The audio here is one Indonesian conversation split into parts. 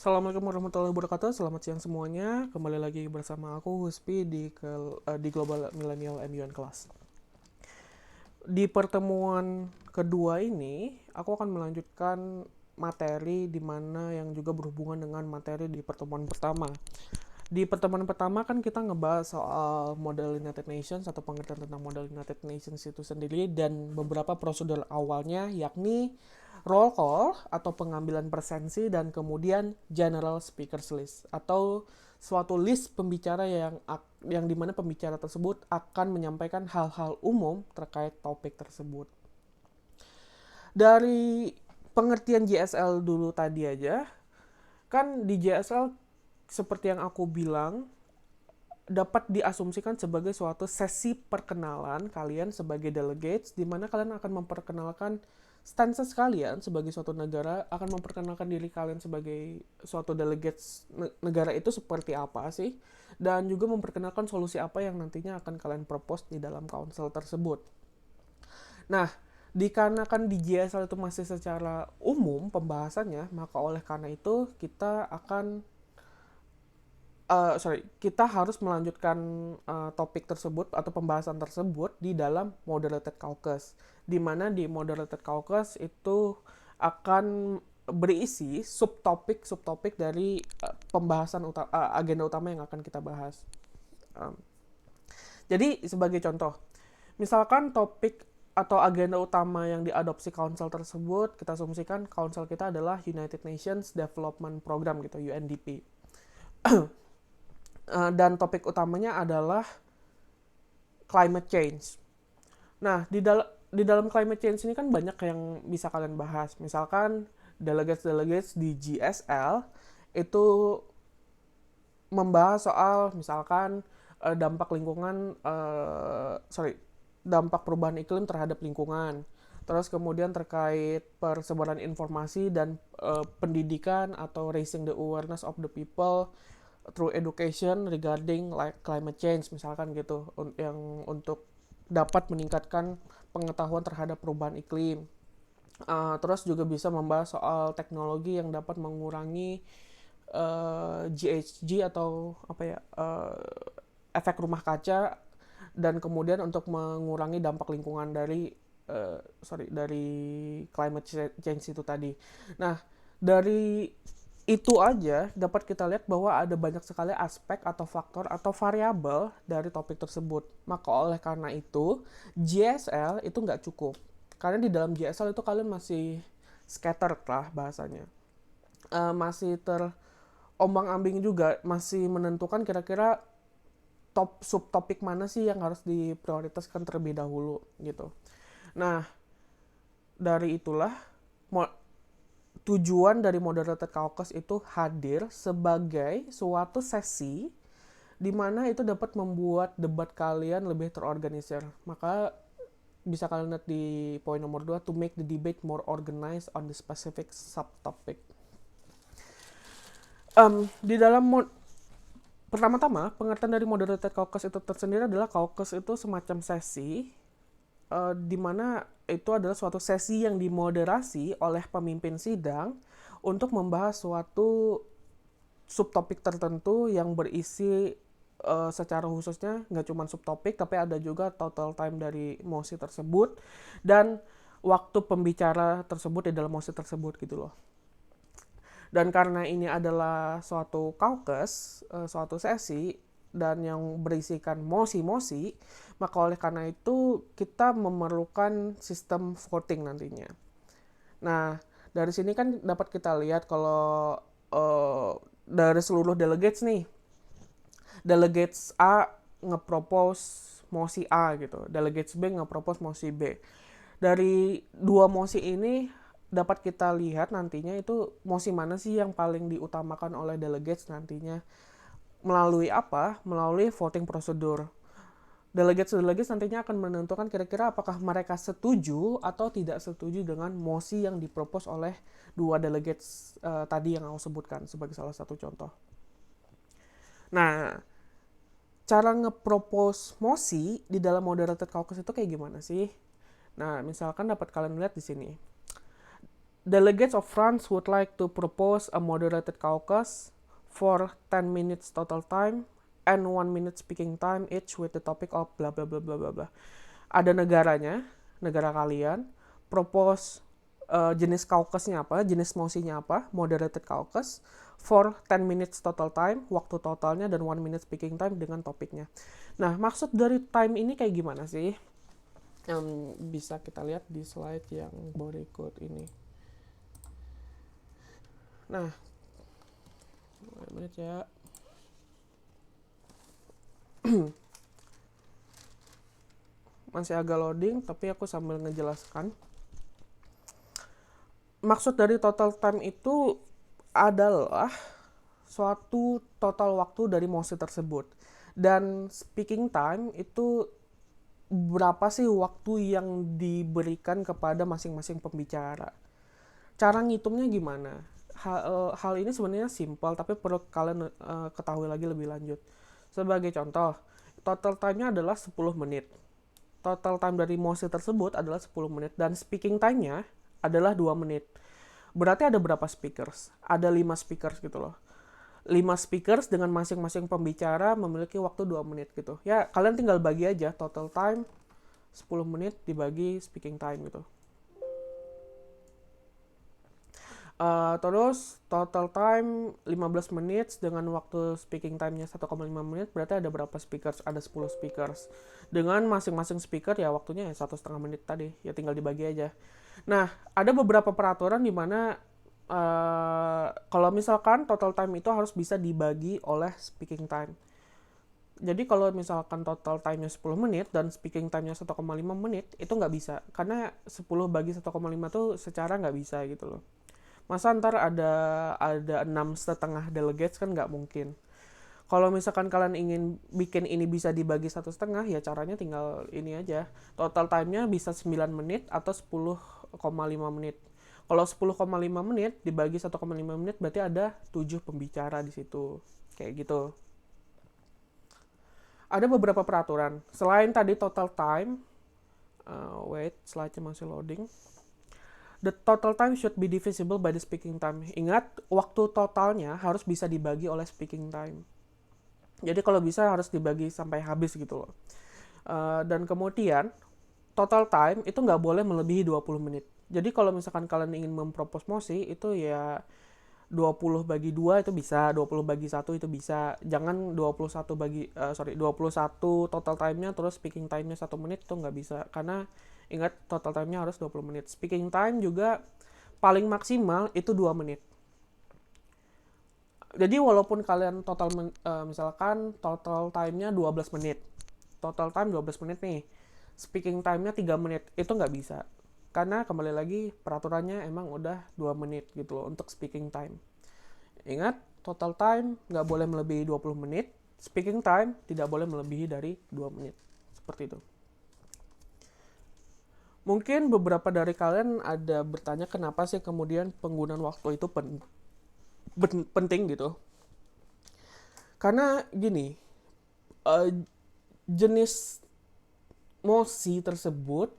Assalamualaikum warahmatullahi wabarakatuh. Selamat siang semuanya. Kembali lagi bersama aku Huspi di Global Millennial MUN Class. Di pertemuan kedua ini, aku akan melanjutkan materi di mana yang juga berhubungan dengan materi di pertemuan pertama. Di pertemuan pertama kan kita ngebahas soal model United Nations atau pengertian tentang model United Nations itu sendiri dan beberapa prosedur awalnya, yakni roll call atau pengambilan presensi dan kemudian general speakers list atau suatu list pembicara yang dimana pembicara tersebut akan menyampaikan hal-hal umum terkait topik tersebut. Dari pengertian JSL dulu tadi aja, kan di JSL seperti yang aku bilang, dapat diasumsikan sebagai suatu sesi perkenalan kalian sebagai delegates, di mana kalian akan memperkenalkan stances kalian sebagai suatu negara, akan memperkenalkan diri kalian sebagai suatu delegates negara itu seperti apa sih, dan juga memperkenalkan solusi apa yang nantinya akan kalian propose di dalam council tersebut. Nah, dikarenakan di JSL itu masih secara umum pembahasannya, maka oleh karena itu kita harus melanjutkan topik tersebut atau pembahasan tersebut di dalam moderated caucus, di mana di moderated caucus itu akan berisi subtopik dari agenda utama yang akan kita bahas. Jadi sebagai contoh, misalkan topik atau agenda utama yang diadopsi council tersebut, kita asumsikan council kita adalah United Nations Development Program gitu, UNDP. Dan topik utamanya adalah climate change. Nah, di dalam climate change ini kan banyak yang bisa kalian bahas. Misalkan delegates di GSL itu membahas soal misalkan dampak dampak perubahan iklim terhadap lingkungan. Terus kemudian terkait persebaran informasi dan pendidikan atau raising the awareness of the people through education regarding like climate change misalkan gitu, yang untuk dapat meningkatkan pengetahuan terhadap perubahan iklim. Terus juga bisa membahas soal teknologi yang dapat mengurangi GHG atau efek rumah kaca, dan kemudian untuk mengurangi dampak lingkungan dari climate change itu tadi. Nah, dari itu aja dapat kita lihat bahwa ada banyak sekali aspek atau faktor atau variabel dari topik tersebut. Maka oleh karena itu, JSL itu nggak cukup. Karena di dalam JSL itu kalian masih scattered lah bahasanya. Masih terombang-ambing juga, masih menentukan kira-kira subtopik mana sih yang harus diprioritaskan terlebih dahulu gitu. Nah, dari itulah tujuan dari moderated caucus itu hadir sebagai suatu sesi di mana itu dapat membuat debat kalian lebih terorganisir. Maka bisa kalian lihat di poin nomor 2, to make the debate more organized on the specific subtopic. Di dalam pertama-tama, pengertian dari moderated caucus itu tersendiri adalah caucus itu semacam sesi di mana itu adalah suatu sesi yang dimoderasi oleh pemimpin sidang untuk membahas suatu subtopik tertentu yang berisi secara khususnya nggak cuma subtopik, tapi ada juga total time dari mosi tersebut dan waktu pembicara tersebut di dalam mosi tersebut gitu loh. Dan karena ini adalah suatu caucus, suatu sesi dan yang berisikan mosi-mosi, maka oleh karena itu kita memerlukan sistem voting nantinya. Nah, dari sini kan dapat kita lihat kalau dari seluruh delegates nih, delegates A nge-propose mosi A gitu, delegates B nge-propose mosi B. Dari dua mosi ini dapat kita lihat nantinya itu mosi mana sih yang paling diutamakan oleh delegates nantinya. Melalui apa? Melalui voting prosedur. Delegates nantinya akan menentukan kira-kira apakah mereka setuju atau tidak setuju dengan mosi yang dipropos oleh dua delegates tadi yang aku sebutkan sebagai salah satu contoh. Nah, cara nge-propose mosi di dalam moderated caucus itu kayak gimana sih? Nah, misalkan dapat kalian lihat di sini. Delegates of France would like to propose a moderated caucus for 10 minutes total time and 1 minute speaking time each with the topic of bla bla bla bla bla bla. Ada negaranya, negara kalian, propose jenis caucusnya apa, jenis mosinya apa, moderated caucus for 10 minutes total time, waktu totalnya, dan 1 minute speaking time dengan topiknya. Nah, maksud dari time ini kayak gimana sih? Bisa kita lihat di slide yang berikut ini. Nah, menit ya. Masih agak loading, tapi aku sambil ngejelaskan. Maksud dari total time itu adalah suatu total waktu dari mosi tersebut. Dan speaking time itu berapa sih waktu yang diberikan kepada masing-masing pembicara. Cara ngitungnya gimana? Hal ini sebenarnya simpel, tapi perlu kalian ketahui lagi lebih lanjut. Sebagai contoh, total time-nya adalah 10 menit. Total time dari mosi tersebut adalah 10 menit, dan speaking time-nya adalah 2 menit. Berarti ada berapa speakers? Ada 5 speakers gitu loh. 5 speakers dengan masing-masing pembicara memiliki waktu 2 menit gitu. Ya, kalian tinggal bagi aja total time 10 menit dibagi speaking time gitu. Terus total time 15 menit dengan waktu speaking time-nya 1,5 menit, berarti ada berapa speakers? Ada 10 speakers. Dengan masing-masing speaker ya waktunya ya 1,5 menit tadi, ya tinggal dibagi aja. Nah, ada beberapa peraturan di mana kalau misalkan total time itu harus bisa dibagi oleh speaking time. Jadi kalau misalkan total time-nya 10 menit dan speaking time-nya 1,5 menit, itu nggak bisa. Karena 10 bagi 1,5 tuh secara nggak bisa gitu loh. Masa ntar ada 6,5 delegates, kan nggak mungkin. Kalau misalkan kalian ingin bikin ini bisa dibagi 1,5, ya caranya tinggal ini aja. Total time-nya bisa 9 menit atau 10,5 menit. Kalau 10,5 menit dibagi 1,5 menit berarti ada 7 pembicara di situ. Kayak gitu. Ada beberapa peraturan. Selain tadi total time, slide-nya masih loading. The total time should be divisible by the speaking time. Ingat, waktu totalnya harus bisa dibagi oleh speaking time. Jadi kalau bisa harus dibagi sampai habis gitu loh. Dan kemudian, total time itu nggak boleh melebihi 20 menit. Jadi kalau misalkan kalian ingin mempropos mosi, itu ya 20 bagi 2 itu bisa, 20 bagi 1 itu bisa. Jangan 21 total time-nya terus speaking time-nya 1 menit, itu nggak bisa. Karena ingat, total time-nya harus 20 menit. Speaking time juga paling maksimal itu 2 menit. Jadi walaupun kalian misalkan total time-nya 12 menit. Total time 12 menit nih. Speaking time-nya 3 menit. Itu nggak bisa. Karena kembali lagi peraturannya emang udah 2 menit gitu loh untuk speaking time. Ingat, total time nggak boleh melebihi 20 menit. Speaking time tidak boleh melebihi dari 2 menit. Seperti itu. Mungkin beberapa dari kalian ada bertanya kenapa sih kemudian penggunaan waktu itu penting gitu. Karena gini, jenis mosi tersebut,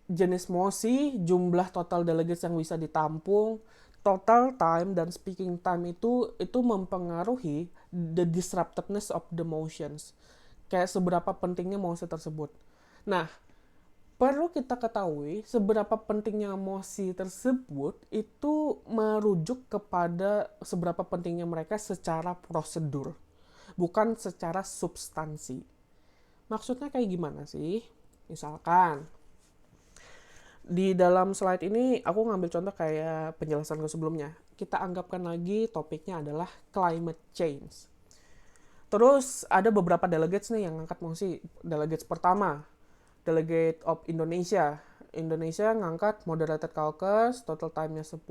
jumlah total delegates yang bisa ditampung, total time dan speaking time itu mempengaruhi the disruptiveness of the motions. Kayak seberapa pentingnya mosi tersebut. Nah, perlu kita ketahui seberapa pentingnya mosi tersebut itu merujuk kepada seberapa pentingnya mereka secara prosedur, bukan secara substansi. Maksudnya kayak gimana sih? Misalkan, di dalam slide ini aku ngambil contoh kayak penjelasanku sebelumnya. Kita anggapkan lagi topiknya adalah climate change. Terus ada beberapa delegates nih yang ngangkat mosi. Delegates pertama, Delegate of Indonesia. Indonesia ngangkat moderated caucus, total time-nya 10,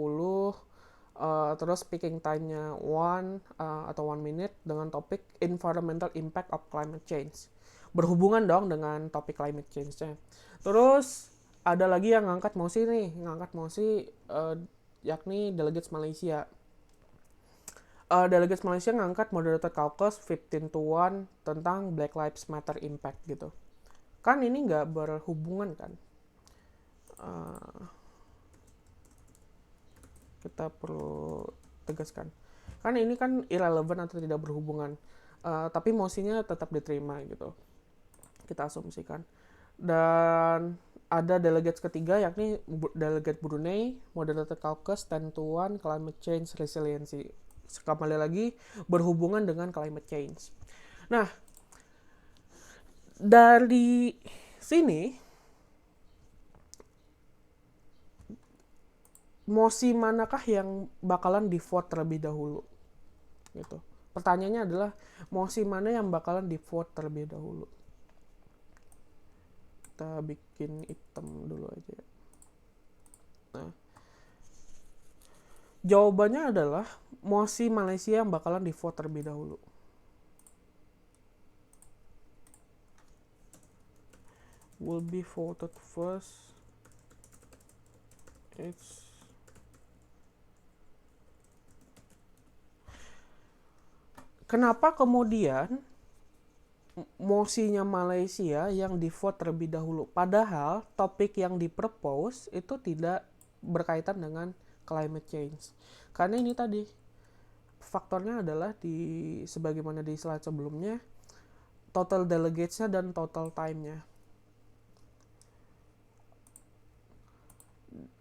terus speaking time-nya 1 atau 1 minute dengan topik environmental impact of climate change. Berhubungan dong dengan topik climate change-nya. Terus ada lagi yang ngangkat mosi yakni Delegates Malaysia. Delegates Malaysia ngangkat moderated caucus 15-1 tentang Black Lives Matter impact gitu. Kan ini nggak berhubungan kan. kita perlu tegaskan. Karena ini kan irrelevant atau tidak berhubungan. Tapi mosinya tetap diterima gitu. Kita asumsikan. Dan ada delegates ketiga yakni delegate Brunei, Moderated Caucus, 10 to 1, Climate Change Resiliency. Kembali lagi berhubungan dengan climate change. Nah, dari sini mosi manakah yang bakalan di vote terlebih dahulu gitu. Pertanyaannya adalah mosi mana yang bakalan di vote terlebih dahulu. Kita bikin hitam dulu aja. Nah, jawabannya adalah mosi Malaysia yang bakalan di vote terlebih dahulu. Will be voted first. It's kenapa kemudian mosinya Malaysia yang di vote terlebih dahulu, padahal topik yang dipropose itu tidak berkaitan dengan climate change. Karena ini tadi faktornya adalah di sebagaimana di slide sebelumnya, total delegates-nya dan total time-nya.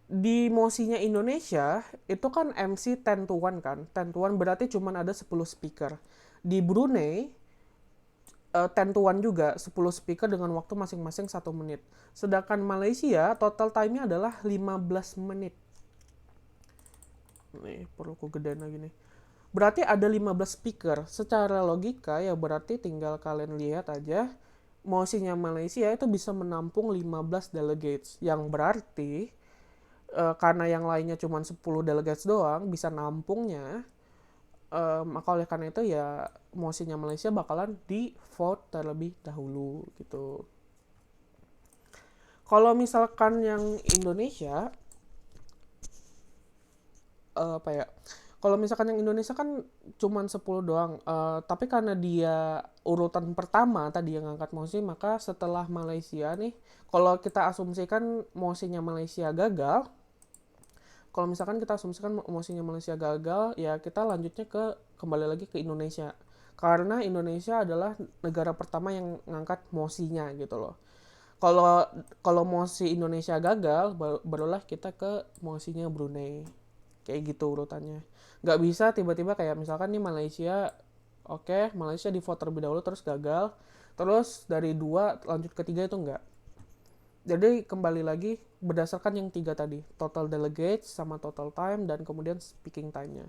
Di mosinya Indonesia itu kan MC 10 to 1 kan. 10 to 1 berarti cuma ada 10 speaker. Di Brunei 10 to 1 juga 10 speaker dengan waktu masing-masing 1 menit. Sedangkan Malaysia total time-nya adalah 15 menit. Nih, perlu ku gedein lagi nih. Berarti ada 15 speaker. Secara logika ya berarti tinggal kalian lihat aja mosinya Malaysia itu bisa menampung 15 delegates. Yang berarti karena yang lainnya cuma 10 delegates doang bisa nampungnya. Maka oleh karena itu ya mosinya Malaysia bakalan di vote terlebih dahulu gitu. Kalau misalkan yang Indonesia apa ya? Kalau misalkan yang Indonesia kan cuma 10 doang. Tapi karena dia urutan pertama tadi yang ngangkat mosi, maka setelah Malaysia nih, kalau kita asumsikan mosinya Malaysia gagal, kalau misalkan kita asumsikan mosinya Malaysia gagal, ya kita lanjutnya kembali lagi ke Indonesia. Karena Indonesia adalah negara pertama yang ngangkat mosinya gitu loh. Kalau mosi Indonesia gagal, barulah kita ke mosinya Brunei. Kayak gitu urutannya. Nggak bisa tiba-tiba kayak misalkan nih Malaysia, oke, Malaysia di vote terlebih dahulu terus gagal. Terus dari 2 lanjut ke 3 itu enggak. Jadi kembali lagi berdasarkan yang 3 tadi, total delegates sama total time dan kemudian speaking time-nya.